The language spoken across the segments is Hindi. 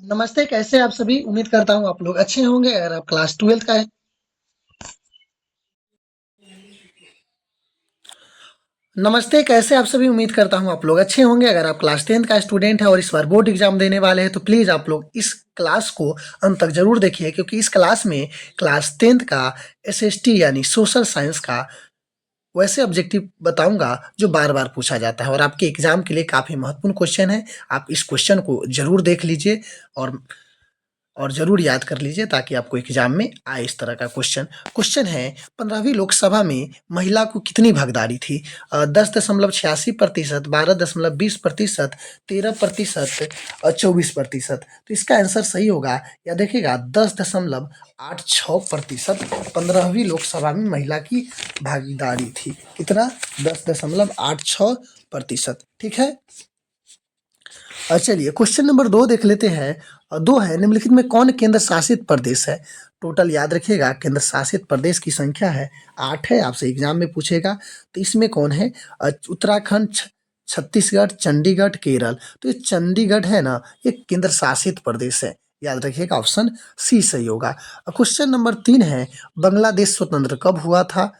नमस्ते, कैसे हैं आप सभी? उम्मीद करता हूँ आप लोग अच्छे होंगे। अगर आप क्लास 12th का है नमस्ते, कैसे आप सभी? उम्मीद करता हूँ आप लोग अच्छे होंगे। अगर आप क्लास 10th का स्टूडेंट है और इस बार बोर्ड एग्जाम देने वाले हैं तो प्लीज़ आप लोग इस क्लास को अंत तक ज़रूर देखिए, क्योंकि इस क्लास में क्लास 10th का एसएसटी यानी सोशल साइंस का वैसे ऑब्जेक्टिव बताऊंगा जो बार-बार पूछा जाता है और आपके एग्जाम के लिए काफ़ी महत्वपूर्ण क्वेश्चन है। आप इस क्वेश्चन को ज़रूर देख लीजिए और ज़रूर याद कर लीजिए ताकि आपको एग्जाम में आए इस तरह का क्वेश्चन। क्वेश्चन है 15वीं लोकसभा में महिला को कितनी भागीदारी थी? 10.86%, 12.20%, 13% और 24%। तो इसका आंसर सही होगा या देखिएगा 10.86% 15वीं लोकसभा में महिला की भागीदारी थी। कितना? 10.86%। ठीक है। चलिए क्वेश्चन नंबर 2 देख लेते हैं। 2 है, निम्नलिखित में कौन केंद्र शासित प्रदेश है? टोटल याद रखिएगा, केंद्र शासित प्रदेश की संख्या है 8 है, आपसे एग्जाम में पूछेगा। तो इसमें कौन है? उत्तराखंड, छत्तीसगढ़, चंडीगढ़, केरल। तो ये चंडीगढ़ है ना, ये केंद्र शासित प्रदेश है। याद रखिएगा, ऑप्शन सी सही होगा। क्वेश्चन नंबर 3 है, बांग्लादेश स्वतंत्र कब हुआ था?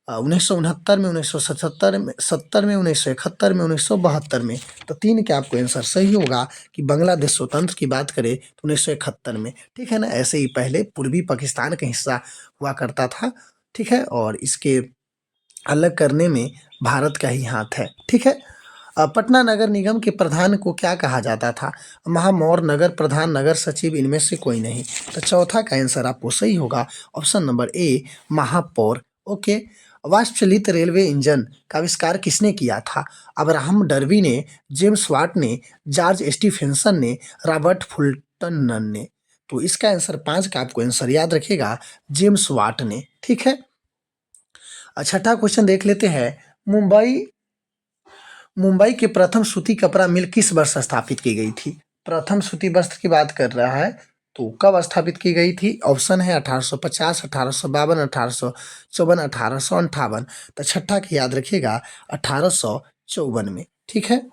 1969 में, 1977 में, 70 में, 1971 में, 1972 में। तो 3 के आपको आंसर सही होगा कि बांग्लादेश स्वतंत्र की बात करें तो 1971 में। ठीक है ना। ऐसे ही पहले पूर्वी पाकिस्तान का हिस्सा हुआ करता था। ठीक है। और इसके अलग करने में भारत का ही हाथ है। ठीक है। पटना नगर निगम के प्रधान को क्या कहा जाता था? महापौर, नगर प्रधान, नगर सचिव, इनमें से कोई नहीं। तो चौथा का आंसर आपको सही होगा, ऑप्शन नंबर ए, महापौर। ओके। वाष्पचलित रेलवे इंजन का आविष्कार किसने किया था? अब्राहम डर्बी ने, जेम्स वाट ने, जॉर्ज स्टीफेंसन ने, रॉबर्ट फुल्टन ने। तो इसका आंसर 5 का आपको आंसर याद रखिएगा, जेम्स वाट ने। ठीक है। छठा क्वेश्चन देख लेते हैं। मुंबई मुंबई के प्रथम सूती कपड़ा मिल किस वर्ष स्थापित की गई थी? प्रथम सूती वस्त्र की बात कर रहा है तो कब स्थापित की गई थी? ऑप्शन है 1850, 1852, 1854, 1858। तो छठा की याद रखिएगा, 1854 में। ठीक है।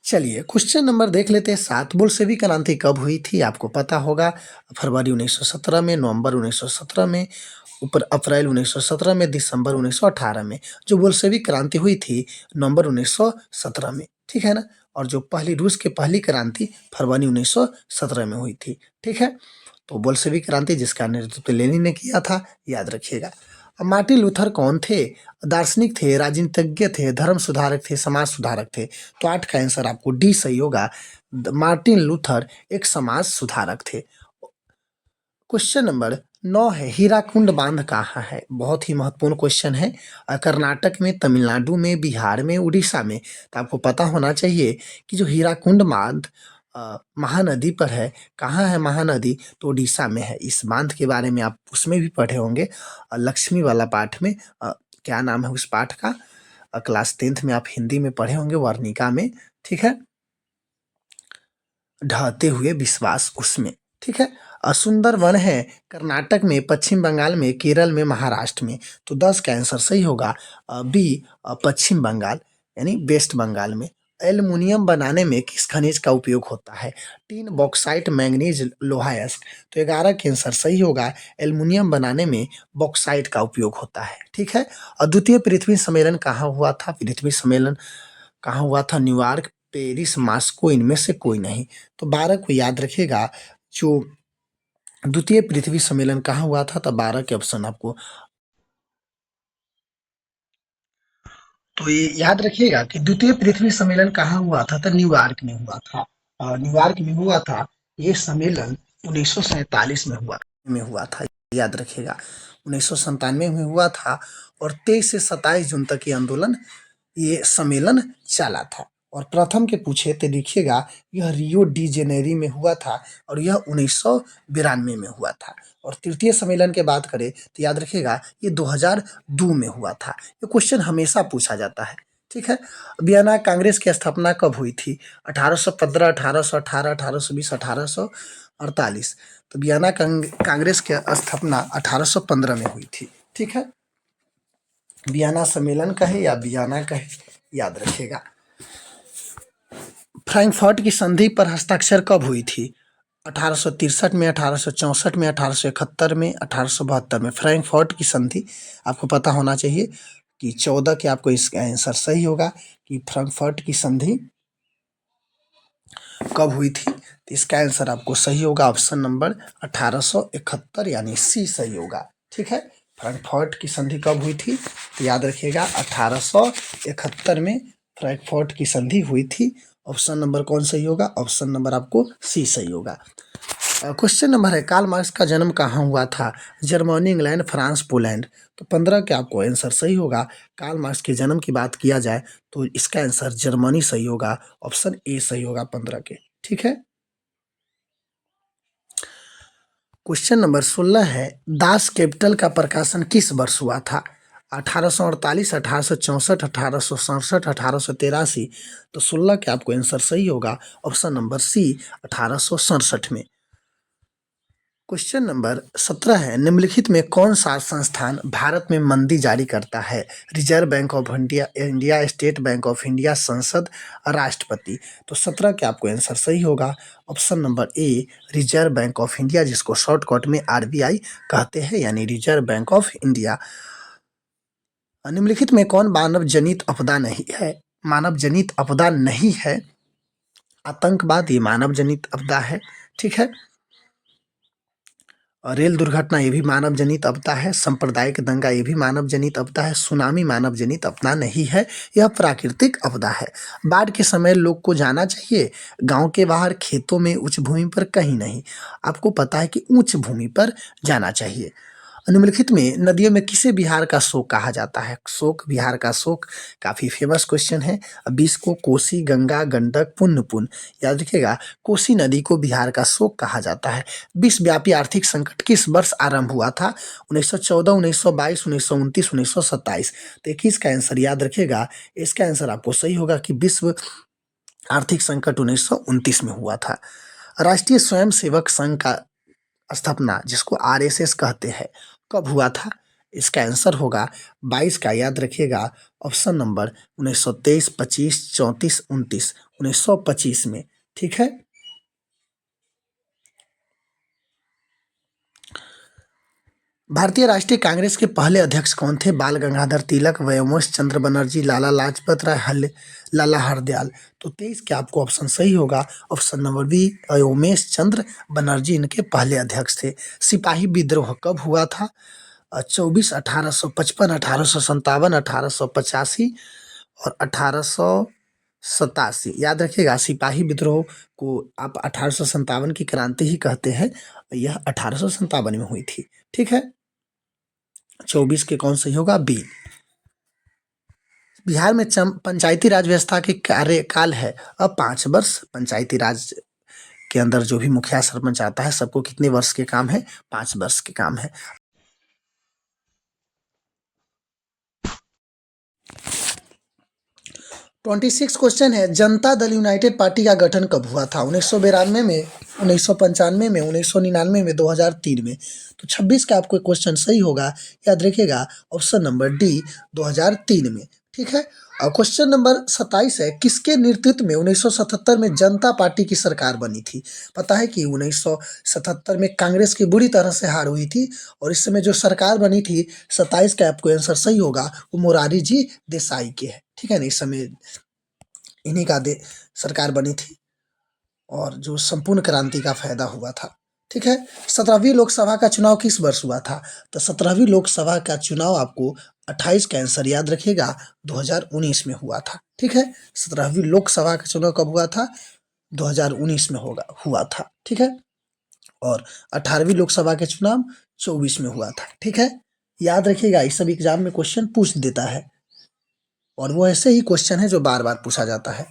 चलिए क्वेश्चन नंबर देख लेते हैं 7। बोल्शेवी क्रांति कब हुई थी? आपको पता होगा, फरवरी 1917 में, नवंबर 1917 में, ऊपर अप्रैल 1917 में, दिसंबर 1918 में। जो बोल्शेवी क्रांति हुई थी नवंबर 1917 में। ठीक है ना। और जो पहली रूस की पहली क्रांति फरवरी 1917 में हुई थी। ठीक है। तो बोल्शेवी क्रांति जिसका नेतृत्व लेनिन ने किया था, याद रखिएगा। अब मार्टिन लूथर कौन थे? दार्शनिक थे, राजनीतिज्ञ थे, धर्म सुधारक थे, समाज सुधारक थे। तो 8 का आंसर आपको डी सही होगा। मार्टिन लूथर एक समाज सुधारक थे। क्वेश्चन नंबर 9 है, हीराकुंड बांध कहाँ है? बहुत ही महत्वपूर्ण क्वेश्चन है। कर्नाटक में, तमिलनाडु में, बिहार में, उड़ीसा में। तो आपको पता होना चाहिए कि जो हीराकुंड बांध महानदी पर है। कहाँ है महानदी? तो उड़ीसा में है। इस बांध के बारे में आप उसमें भी पढ़े होंगे, लक्ष्मी वाला पाठ में। क्या नाम है उस पाठ का? क्लास 10th में आप हिंदी में पढ़े होंगे, वर्णिका में। ठीक है। ढहते हुए विश्वास, उसमें। ठीक है। सुंदर वन है कर्नाटक में, पश्चिम बंगाल में, केरल में, महाराष्ट्र में। तो 10 का आंसर सही होगा, बी, पश्चिम बंगाल यानी वेस्ट बंगाल में। एल्युमिनियम बनाने में किस खनिज का उपयोग होता है? टीन, बॉक्साइट, मैंगनीज, लोहा यस्क। तो 11 का आंसर सही होगा, एल्युमिनियम बनाने में बॉक्साइट का उपयोग होता है। ठीक है। और द्वितीय पृथ्वी सम्मेलन कहाँ हुआ था? पृथ्वी सम्मेलन कहाँ हुआ था? न्यूयॉर्क, पेरिस, मॉस्को, इनमें से कोई नहीं। तो 12 को याद रखिएगा। जो द्वितीय पृथ्वी सम्मेलन कहाँ हुआ था? तो 12 के ऑप्शन आपको तो ये याद रखिएगा कि द्वितीय पृथ्वी सम्मेलन कहाँ हुआ था? तो न्यूयॉर्क में हुआ था। न्यूयॉर्क में हुआ था। ये सम्मेलन 1947 में हुआ था। याद रखिएगा, 1997 में हुआ था। और 23 से 27 जून तक ये आंदोलन, ये सम्मेलन चला था। और प्रथम के पूछे तो देखिएगा, यह रियो डी जेनेरी में हुआ था और यह 1992 में हुआ था। और तृतीय सम्मेलन की बात करें तो याद रखिएगा, ये 2002 में हुआ था। ये क्वेश्चन हमेशा पूछा जाता है। ठीक है। वियना कांग्रेस की स्थापना कब हुई थी? 1815, 1818, 1820, 1848। तो वियना कांग्रेस की स्थापना 1815 में हुई थी। ठीक है। वियना सम्मेलन कहे या वियना कहे, याद रखिएगा। फ्रैंकफर्ट की संधि पर हस्ताक्षर कब हुई थी? 1863 में, 1864 में, 1871 में, 1872 में। फ्रैंकफर्ट की संधि आपको पता होना चाहिए कि 14 के आपको इसका आंसर सही होगा कि फ्रैंकफर्ट की संधि कब हुई थी। तो इसका आंसर आपको सही होगा ऑप्शन नंबर 1871 यानी सी सही होगा। ठीक है, फ्रैंकफर्ट की संधि कब हुई थी? तो याद रखिएगा 1871 में फ्रैंकफर्ट की संधि हुई थी। ऑप्शन नंबर कौन सही होगा? ऑप्शन नंबर आपको सी सही होगा। क्वेश्चन नंबर है, कार्ल मार्क्स का जन्म कहाँ हुआ था? Germany, England, France, Poland. तो 15 के आपको आंसर सही होगा। कार्ल मार्क्स के जन्म की बात किया जाए तो इसका आंसर जर्मनी सही होगा। ऑप्शन ए सही होगा 15 के। ठीक है, क्वेश्चन नंबर 16 है, दास कैपिटल का प्रकाशन किस वर्ष हुआ था? 1848, 1864, 1867, 1883। तो 16 के आपको आंसर सही होगा ऑप्शन नंबर सी 1867 में। क्वेश्चन नंबर 17 है, निम्नलिखित में कौन सा संस्थान भारत में मंदी जारी करता है? Reserve bank of India, India state bank of India, संसद, राष्ट्रपति। तो 17 के आपको आंसर सही होगा option number a reserve bank of India, जिसको शॉर्टकट में आरबीआई कहते हैं, यानी रिजर्व बैंक ऑफ इंडिया। निम्नलिखित में कौन मानव जनित आपदा नहीं है? मानव जनित आपदा नहीं है। आतंकवाद ये मानव जनित आपदा है। ठीक है, रेल दुर्घटना ये भी मानव जनित आपदा है। सांप्रदायिक दंगा ये भी मानव जनित आपदा है। सुनामी मानव जनित आपदा नहीं है, यह प्राकृतिक आपदा है। बाढ़ के समय लोग को जाना चाहिए गांव के बाहर, खेतों में, उच्च भूमि पर कहीं नहीं। आपको पता है कि उच्च भूमि पर जाना चाहिए। निम्नलिखित में नदियों में किसे बिहार का शोक कहा जाता है? शोक, बिहार का शोक काफी फेमस क्वेश्चन है। अब इसको कोसी, गंगा, गंडक, पुनपुन याद रखिएगा। कोसी नदी को बिहार का शोक कहा जाता है। विश्वव्यापी आर्थिक संकट किस वर्ष आरंभ हुआ था? 1914, 1922, 1929, 1927। तो 21 का आंसर याद रखिएगा। इसका आंसर आपको सही होगा कि विश्व आर्थिक संकट 1929 में हुआ था। राष्ट्रीय स्वयंसेवक संघ का स्थापना, जिसको आरएसएस कहते हैं, कब हुआ था? इसका आंसर होगा 22 का, याद रखिएगा ऑप्शन नंबर 1923, 25, 34, 29। 1925 में। ठीक है, भारतीय राष्ट्रीय कांग्रेस के पहले अध्यक्ष कौन थे? बाल गंगाधर तिलक, व्योमेश चंद्र बनर्जी, लाला लाजपत राय, लाला हरदयाल। तो 23 के आपको ऑप्शन सही होगा ऑप्शन नंबर बी व्योमेश चंद्र बनर्जी इनके पहले अध्यक्ष थे। सिपाही विद्रोह कब हुआ था? 24, 1855, 1857, 1885 और 1887। याद रखिएगा, सिपाही विद्रोह को आप 1857 की क्रांति ही कहते हैं। यह 1857 में हुई थी। ठीक है, 24 के कौन सही होगा? बी। बिहार में पंचायती राज व्यवस्था के कार्यकाल है अब 5 वर्ष। पंचायती राज के अंदर जो भी मुखिया सरपंच आता है, सबको कितने वर्ष के काम है? 5 वर्ष के काम है। 26 क्वेश्चन है, जनता दल यूनाइटेड पार्टी का गठन कब हुआ था? 1992 में, 1995 में, 1999 में, 2003 में। तो 26 का आपको क्वेश्चन सही होगा, याद रखिएगा ऑप्शन नंबर डी 2003 में। ठीक है, और क्वेश्चन नंबर 27 है, किसके नेतृत्व में 1977 में जनता पार्टी की सरकार बनी थी? पता है कि 1977 में कांग्रेस की बुरी तरह से हार हुई थी और इस समय जो सरकार बनी थी, 27 का आपको आंसर सही होगा, वो मोरारजी जी देसाई के है। ठीक है ना, इस समय इन्हीं का सरकार बनी थी और जो संपूर्ण क्रांति का फायदा हुआ था। ठीक है, 17वीं लोकसभा का चुनाव किस वर्ष हुआ था? तो 17वीं लोकसभा का चुनाव आपको 28 का आंसर याद रखिएगा 2019 में हुआ था। ठीक है, 17वीं लोकसभा का चुनाव कब हुआ था? 2019 में हुआ था। ठीक है, और 18वीं लोकसभा के चुनाव 24 में हुआ था। ठीक है, याद रखिएगा, इस सब एग्जाम में क्वेश्चन पूछ देता है और वो ऐसे ही क्वेश्चन है जो बार बार पूछा जाता है।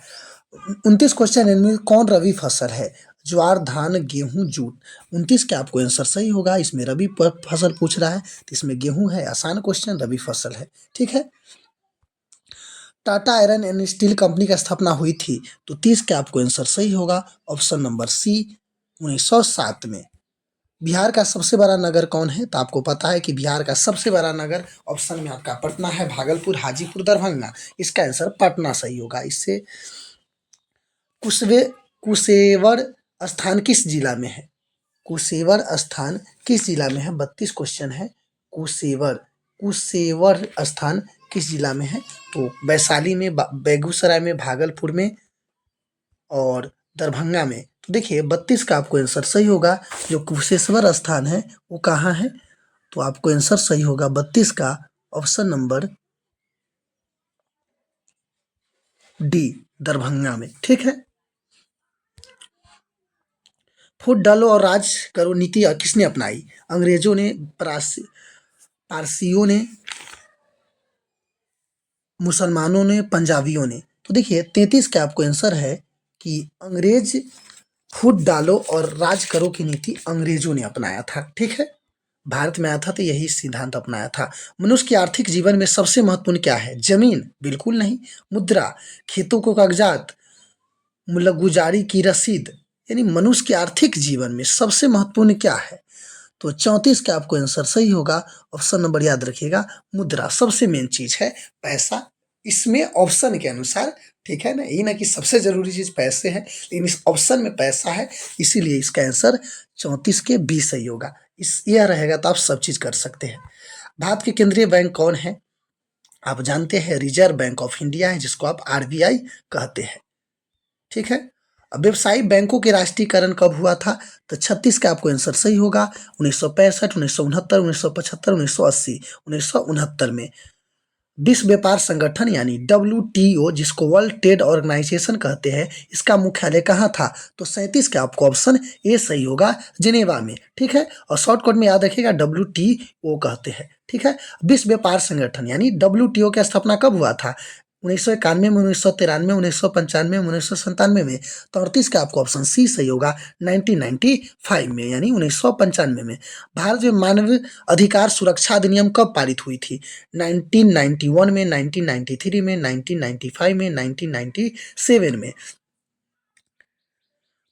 29 क्वेश्चन इनमें कौन रबी फसल है? ज्वार, धान, गेहूं, जूट। 29 का आपको आंसर सही होगा। इसमें रबी फसल पूछ रहा है तो इसमें गेहूं है। आसान क्वेश्चन, रबी फसल है। ठीक है, Tata iron and steel company की स्थापना हुई थी। तो 30 का आपको आंसर सही होगा ऑप्शन नंबर सी 1907 में। बिहार का सबसे बड़ा नगर कौन है? तो आपको पता है कि बिहार का सबसे बड़ा नगर ऑप्शन में आपका पटना है, भागलपुर, हाजीपुर, दरभंगा। इसका आंसर पटना सही होगा। इससे कुशेवर स्थान किस जिला में है? कुशेवर स्थान किस जिला में है? 32 क्वेश्चन है। कुशेवर स्थान किस जिला में है? तो वैशाली में, बेगूसराय में, भागलपुर में और दरभंगा में। तो देखिए 32 का आपको आंसर सही होगा। जो कुशेश्वर स्थान है वो कहाँ है? तो आपको आंसर सही होगा 32 का ऑप्शन नंबर डी, दरभंगा में। ठीक है। फूट डालो और राज करो नीति किसने अपनाई? अंग्रेजों ने, पारसियों ने, मुसलमानों ने, पंजाबियों ने। तो देखिए 33 का आपको आंसर है कि अंग्रेज फूट डालो और राज करो की नीति अंग्रेजों ने अपनाया था। ठीक है। भारत में आया था तो यही सिद्धांत अपनाया था। मनुष्य के आर्थिक जीवन में सबसे महत्वपूर्ण क्या है? जमीन? बिल्कुल नहीं। मुद्रा? खेतों को कागजात? गुजारी की रसीद? यानी मनुष्य के आर्थिक जीवन में सबसे महत्वपूर्ण क्या है? तो 34 का आपको आंसर सही होगा। ऑप्शन नंबर याद रखिएगा, मुद्रा सबसे मेन चीज है। पैसा इसमें ऑप्शन के अनुसार, ठीक है ना, ये ना कि सबसे जरूरी चीज पैसे है, लेकिन इस ऑप्शन में पैसा है, इसीलिए इसका आंसर 34 के बी सही होगा। इस यह रहेगा तो आप सब चीज कर सकते हैं। भारत के केंद्रीय बैंक कौन है? आप जानते हैं रिजर्व बैंक ऑफ इंडिया है, जिसको आप आरबीआई कहते हैं। ठीक है। अब व्यवसायिक बैंकों के राष्ट्रीयकरण कब हुआ था? तो 36 का आपको आंसर सही होगा। 1965, 1969, 1975, 1980। 1969 में विश्व व्यापार संगठन यानी WTO, जिसको वर्ल्ड ट्रेड ऑर्गेनाइजेशन कहते हैं, इसका मुख्यालय कहाँ था? तो 37 का आपको ऑप्शन ए सही होगा, जिनेवा में। ठीक है। और शॉर्टकट में याद रखिएगा WTO कहते हैं। ठीक है। विश्व व्यापार संगठन यानी WTO की स्थापना कब हुआ था? 1991 में, 1993, 1995, 1997 में। 33 का आपको ऑप्शन सी सही होगा, 1995 में, यानी 1995 में। भारत में मानव अधिकार सुरक्षा अधिनियम कब पारित हुई थी? 1991 में, 1993 में, 1995 में, 1997 में।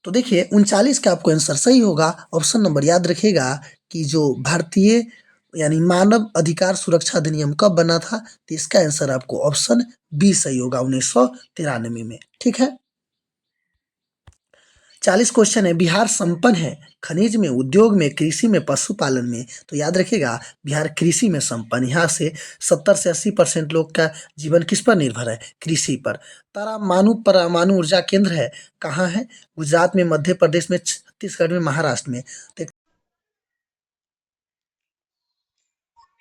तो देखिए 39 का आपको आंसर सही होगा। ऑप्शन नंबर याद रखिएगा कि जो भारतीय यानी मानव अधिकार सुरक्षा अधिनियम कब बना था? तो इसका आंसर आपको ऑप्शन बी सही होगा, 1993 में। ठीक है। 40 क्वेश्चन है। बिहार संपन्न है खनिज में, उद्योग में, कृषि में, पशुपालन में। तो याद रखिएगा बिहार कृषि में संपन्न। यहाँ से 70 से 80% लोग का जीवन किस पर निर्भर है? कृषि पर। तारामानु परमाणु ऊर्जा केंद्र है, कहाँ है? गुजरात में, मध्य प्रदेश में, छत्तीसगढ़ में, महाराष्ट्र में। तो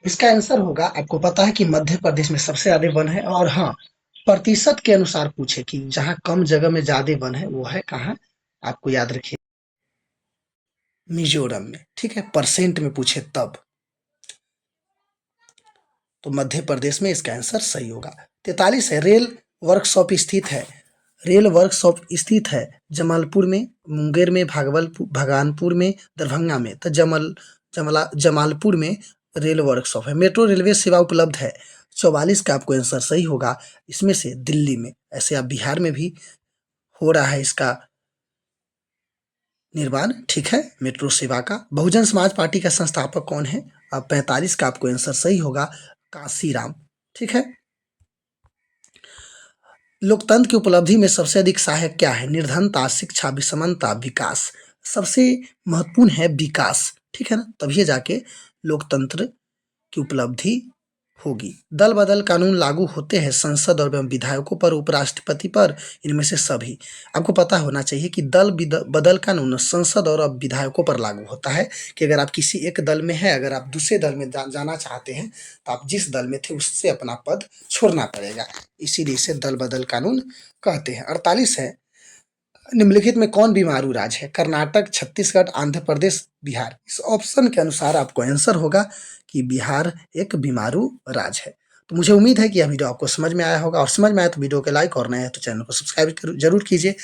इसका आंसर होगा, आपको पता है कि मध्य प्रदेश में सबसे ज्यादा वन है। और हाँ, प्रतिशत के अनुसार पूछे कि जहाँ कम जगह में ज्यादा वन है वो है कहाँ? आपको याद रखिए मिजोरम में। ठीक है। परसेंट में पूछे तब, तो मध्य प्रदेश में इसका आंसर सही होगा। 43 है। रेल वर्कशॉप स्थित है। रेल वर्कशॉप स्थित है जमालपुर में, मुंगेर में, भागलपुर में, दरभंगा में। तो जमालपुर में रेल वर्कशॉप है। मेट्रो रेलवे सेवा उपलब्ध है। 44 का आपको आंसर सही होगा। इसमें से दिल्ली में। ऐसे आप बिहार में भी हो रहा है इसका निर्माण। ठीक है, मेट्रो सेवा का। बहुजन समाज पार्टी का संस्थापक कौन है? अब 45 का आपको आंसर सही होगा, कांसीराम। ठीक है। लोकतंत्र की उपलब्धि में सबसे अधिक सहायक क्या है? निर्धनता, शिक्षा, विषमता, विकास। सबसे महत्वपूर्ण है विकास। ठीक है ना, तभी जाके लोकतंत्र की उपलब्धि होगी। दल बदल कानून लागू होते हैं संसद और एवं विधायकों पर, उपराष्ट्रपति पर, इनमें से सभी। आपको पता होना चाहिए कि बदल कानून संसद और अब विधायकों पर लागू होता है, कि अगर आप किसी एक दल में हैं, अगर आप दूसरे दल में जाना चाहते हैं, तो आप जिस दल में थे उससे अपना पद छोड़ना पड़ेगा। इसीलिए इसे दल बदल कानून कहते हैं। 48 है। निम्नलिखित में कौन बीमारू राज्य है? कर्नाटक, छत्तीसगढ़, आंध्र प्रदेश, बिहार। इस ऑप्शन के अनुसार आपको आंसर होगा कि बिहार एक बीमारू राज्य है। तो मुझे उम्मीद है कि यह वीडियो आपको समझ में आया होगा, और समझ में आया तो वीडियो को लाइक और नए हैं तो चैनल को सब्सक्राइब जरूर कीजिए।